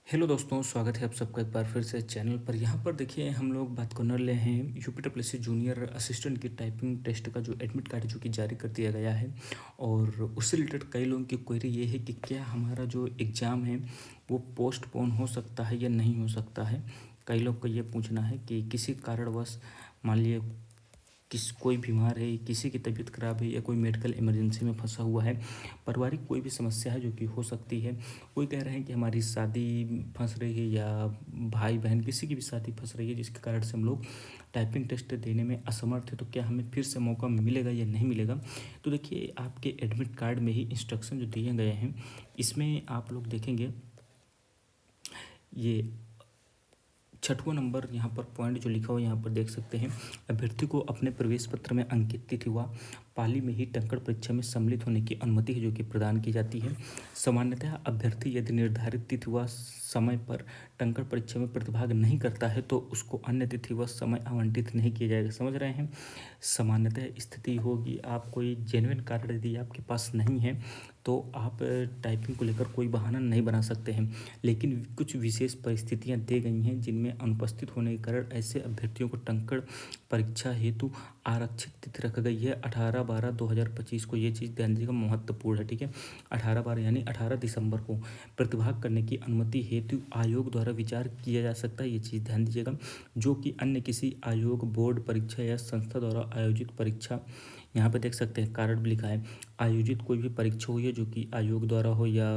Hello दोस्तों, स्वागत है आप सबका एक बार फिर से चैनल पर। यहाँ पर देखिए हम लोग बात करने वाले हैं यूपीडब्ल्यूएससी जूनियर असिस्टेंट की टाइपिंग टेस्ट का जो एडमिट कार्ड है जो कि जारी कर दिया गया है। और उससे रिलेटेड कई लोगों की क्वेरी ये है कि क्या हमारा जो एग्ज़ाम है वो पोस्टपोन हो सकता है या नहीं हो सकता है। कई लोग का ये पूछना है कि किसी कारणवश मान लिए कोई बीमार है, किसी की तबीयत ख़राब है या कोई मेडिकल इमरजेंसी में फंसा हुआ है, पारिवारिक कोई भी समस्या है जो कि हो सकती है। कोई कह रहे हैं कि हमारी शादी फंस रही है या भाई बहन किसी की भी शादी फंस रही है जिसके कारण से हम लोग टाइपिंग टेस्ट देने में असमर्थ है, तो क्या हमें फिर से मौका मिलेगा या नहीं मिलेगा। तो देखिए आपके एडमिट कार्ड में ही इंस्ट्रक्शन जो दिए गए हैं इसमें आप लोग देखेंगे ये छठवां नंबर यहाँ पर पॉइंट जो लिखा हुआ यहाँ पर देख सकते हैं। अभ्यर्थी को अपने प्रवेश पत्र में अंकित तिथि व पाली में ही टंकण परीक्षा में सम्मिलित होने की अनुमति है जो कि प्रदान की जाती है। सामान्यतः अभ्यर्थी यदि निर्धारित तिथि व समय पर टंकण परीक्षा में प्रतिभाग नहीं करता है तो उसको अन्य तिथि व समय आवंटित नहीं किया जाएगा। समझ रहे हैं। सामान्यतः स्थिति होगी, आप कोई जेन्युइन कारण यदि आपके पास नहीं है तो आप टाइपिंग को लेकर कोई बहाना नहीं बना सकते हैं। लेकिन कुछ विशेष परिस्थितियां दी गई हैं जिनमें अनुपस्थित होने के कारण ऐसे अभ्यर्थियों को टंकण परीक्षा हेतु आरक्षित तिथि रखी गई है 18/12/2025 को। ये चीज़ ध्यान दीजिएगा, महत्वपूर्ण है। ठीक है, 18/12 यानी 18 दिसंबर को प्रतिभाग करने की अनुमति हेतु आयोग द्वारा विचार किया जा सकता है। ये चीज़ ध्यान दीजिएगा। जो कि अन्य किसी आयोग, बोर्ड परीक्षा या संस्था द्वारा आयोजित परीक्षा, यहाँ पे देख सकते हैं कारण भी लिखा है, आयोजित कोई भी परीक्षा हुई है जो कि आयोग द्वारा हो या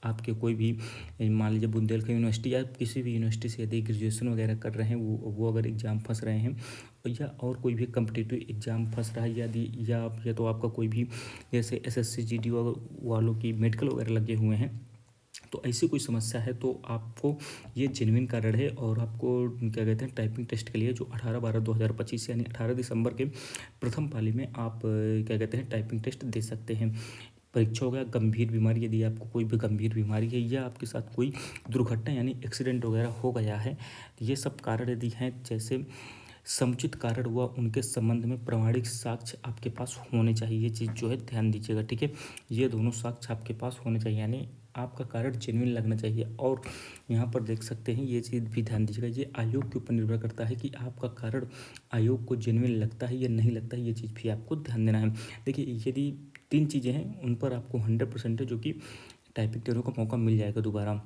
आपके कोई भी मान लीजिए बुंदेलखंड यूनिवर्सिटी या किसी भी यूनिवर्सिटी से यदि ग्रेजुएशन वगैरह कर रहे हैं वो अगर एग्ज़ाम फंस रहे हैं या और कोई भी कम्पिटिटिव एग्ज़ाम फंस रहा है यदि या तो आपका कोई भी जैसे एसएससी जीडी वालों की मेडिकल वगैरह लगे हुए हैं, तो ऐसी कोई समस्या है तो आपको ये जेन्युइन कारण है और आपको क्या कहते हैं टाइपिंग टेस्ट के लिए जो 18/12/2025 यानी 18 दिसंबर के प्रथम पाली में आप क्या कहते हैं टाइपिंग टेस्ट दे सकते हैं। परीक्षा हो गया गंभीर बीमारी, यदि आपको कोई भी गंभीर बीमारी है या आपके साथ कोई दुर्घटना यानी एक्सीडेंट वगैरह हो गया है, तो ये सब कारण यदि हैं जैसे समुचित कारण हुआ उनके संबंध में प्रामाणिक साक्ष्य आपके पास होने चाहिए। ये चीज़ जो है ध्यान दीजिएगा। ठीक है, ये दोनों साक्ष्य आपके पास होने चाहिए यानी आपका कारण जेन्युइन लगना चाहिए। और यहाँ पर देख सकते हैं ये चीज़ भी ध्यान दीजिएगा, ये आयोग के ऊपर निर्भर करता है कि आपका कारण आयोग को जेन्युइन लगता है या नहीं लगता है। ये चीज़ भी आपको ध्यान देना है। देखिए यदि 3 चीज़ें हैं उन पर आपको 100% है जो कि टाइपिंग देने का मौका मिल जाएगा दोबारा।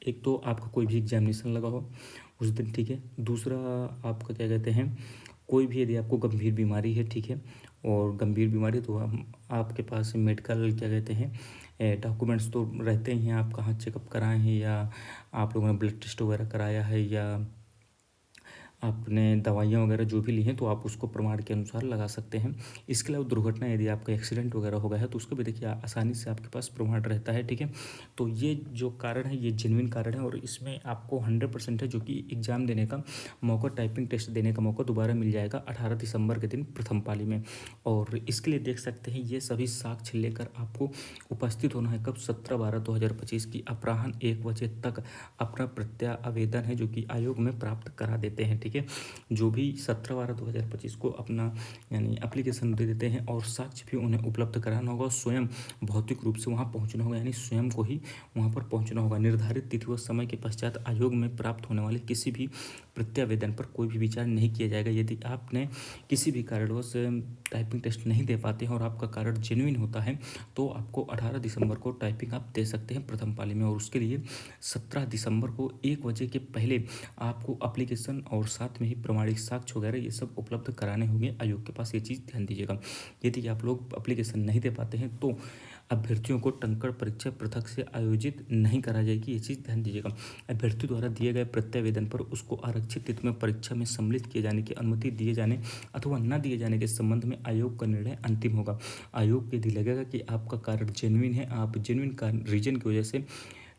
एक तो आपका कोई भी एग्जामिनेशन लगा हो उस दिन, ठीक है। दूसरा आपका क्या कहते हैं कोई भी यदि आपको गंभीर बीमारी है, ठीक है, और गंभीर बीमारी तो हम आपके पास मेडिकल क्या कहते हैं डॉक्यूमेंट्स तो रहते ही हैं, आप कहाँ चेकअप कराए हैं या आप लोगों ने ब्लड टेस्ट वगैरह कराया है या आपने दवाइयाँ वगैरह जो भी ली हैं तो आप उसको प्रमाण के अनुसार लगा सकते हैं। इसके अलावा दुर्घटना यदि आपका एक्सीडेंट वगैरह हो गया है तो उसको भी देखिए आसानी से आपके पास प्रमाण रहता है। ठीक है, तो ये जो कारण है ये जेन्युइन कारण है और इसमें आपको 100% है जो कि एग्ज़ाम देने का मौका, टाइपिंग टेस्ट देने का मौका दोबारा मिल जाएगा 18 दिसंबर के दिन प्रथम पाली में। और इसके लिए देख सकते हैं ये सभी साक्ष्य लेकर आपको उपस्थित होना है कब 17/12/2025 की अपराह्न 1 बजे तक अपना प्रत्या आवेदन है जो कि आयोग में प्राप्त करा देते हैं। ठीक है, जो भी 17/12/2025 को अपना यानी एप्लीकेशन दे देते हैं और साक्ष्य भी उन्हें उपलब्ध कराना होगा, स्वयं भौतिक रूप से वहाँ पहुँचना होगा यानी स्वयं को ही वहाँ पर पहुँचना होगा। निर्धारित तिथि व समय के पश्चात आयोग में प्राप्त होने वाले किसी भी प्रत्यावेदन पर कोई भी विचार नहीं किया जाएगा। यदि आपने किसी भी कारणवश टाइपिंग टेस्ट नहीं दे पाते हैं और आपका कारण जेन्युइन होता है तो आपको 18 दिसंबर को टाइपिंग आप दे सकते हैं प्रथम पाली में। और उसके लिए 17 दिसंबर को 1 बजे के पहले आपको एप्लीकेशन और साथ में ही प्रमाणिक साक्ष्य वगैरह ये सब उपलब्ध कराने होंगे आयोग के पास। ये चीज़ ध्यान दीजिएगा। यदि आप लोग एप्लीकेशन नहीं दे पाते हैं तो अभ्यर्थियों को टंकण परीक्षा पृथक से आयोजित नहीं करा जाएगी। ये चीज़ ध्यान दीजिएगा। अभ्यर्थी द्वारा दिए गए प्रत्यावेदन पर उसको आरक्षित तिथि में परीक्षा में सम्मिलित किए जाने की अनुमति दिए जाने अथवा न दिए जाने के संबंध में आयोग का निर्णय अंतिम होगा। आयोग को यदि लगेगा कि आपका कारण जेन्युइन है, आप जेन्युइन रीजन की वजह से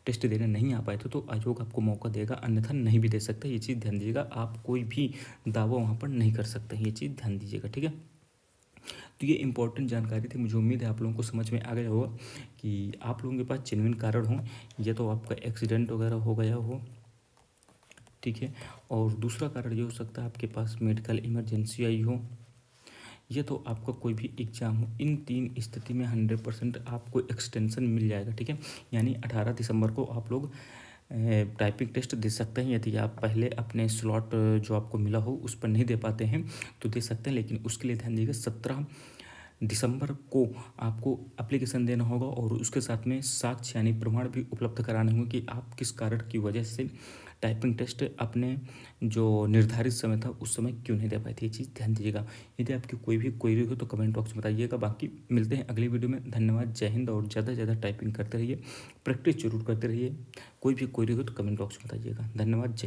टेस्ट देने नहीं आ पाए थे तो आयोग आपको मौका देगा, अन्यथा नहीं भी दे सकता। ये चीज़ ध्यान दीजिएगा। आप कोई भी दावा वहाँ पर नहीं कर सकते हैं, ये चीज़ ध्यान दीजिएगा। ठीक है, तो ये इंपॉर्टेंट जानकारी थी। मुझे उम्मीद है आप लोगों को समझ में आ गया होगा कि आप लोगों के पास जेन्युइन कारण हो या तो आपका एक्सीडेंट वगैरह हो गया हो, ठीक है, और दूसरा कारण ये हो सकता है आपके पास मेडिकल इमरजेंसी आई हो, ये तो आपका कोई भी एग्ज़ाम हो। इन 3 स्थिति में 100% आपको एक्सटेंशन मिल जाएगा। ठीक है, यानी 18 दिसंबर को आप लोग टाइपिंग टेस्ट दे सकते हैं। यदि आप पहले अपने स्लॉट जो आपको मिला हो उस पर नहीं दे पाते हैं तो दे सकते हैं, लेकिन उसके लिए ध्यान दीजिएगा 17 दिसंबर को आपको एप्लीकेशन देना होगा और उसके साथ में साक्ष्य यानी प्रमाण भी उपलब्ध कराने होंगे कि आप किस कारण की वजह से टाइपिंग टेस्ट अपने जो निर्धारित समय था उस समय क्यों नहीं दे पाई थी। ये चीज़ ध्यान दीजिएगा। यदि आपकी कोई भी क्वेरी हो तो कमेंट बॉक्स में बताइएगा। बाकी मिलते हैं अगली वीडियो में। धन्यवाद। जय हिंद। और ज़्यादा से ज़्यादा टाइपिंग करते रहिए, प्रैक्टिस जरूर करते रहिए। कोई भी क्वेरी हो तो कमेंट बॉक्स में बताइएगा। धन्यवाद। जय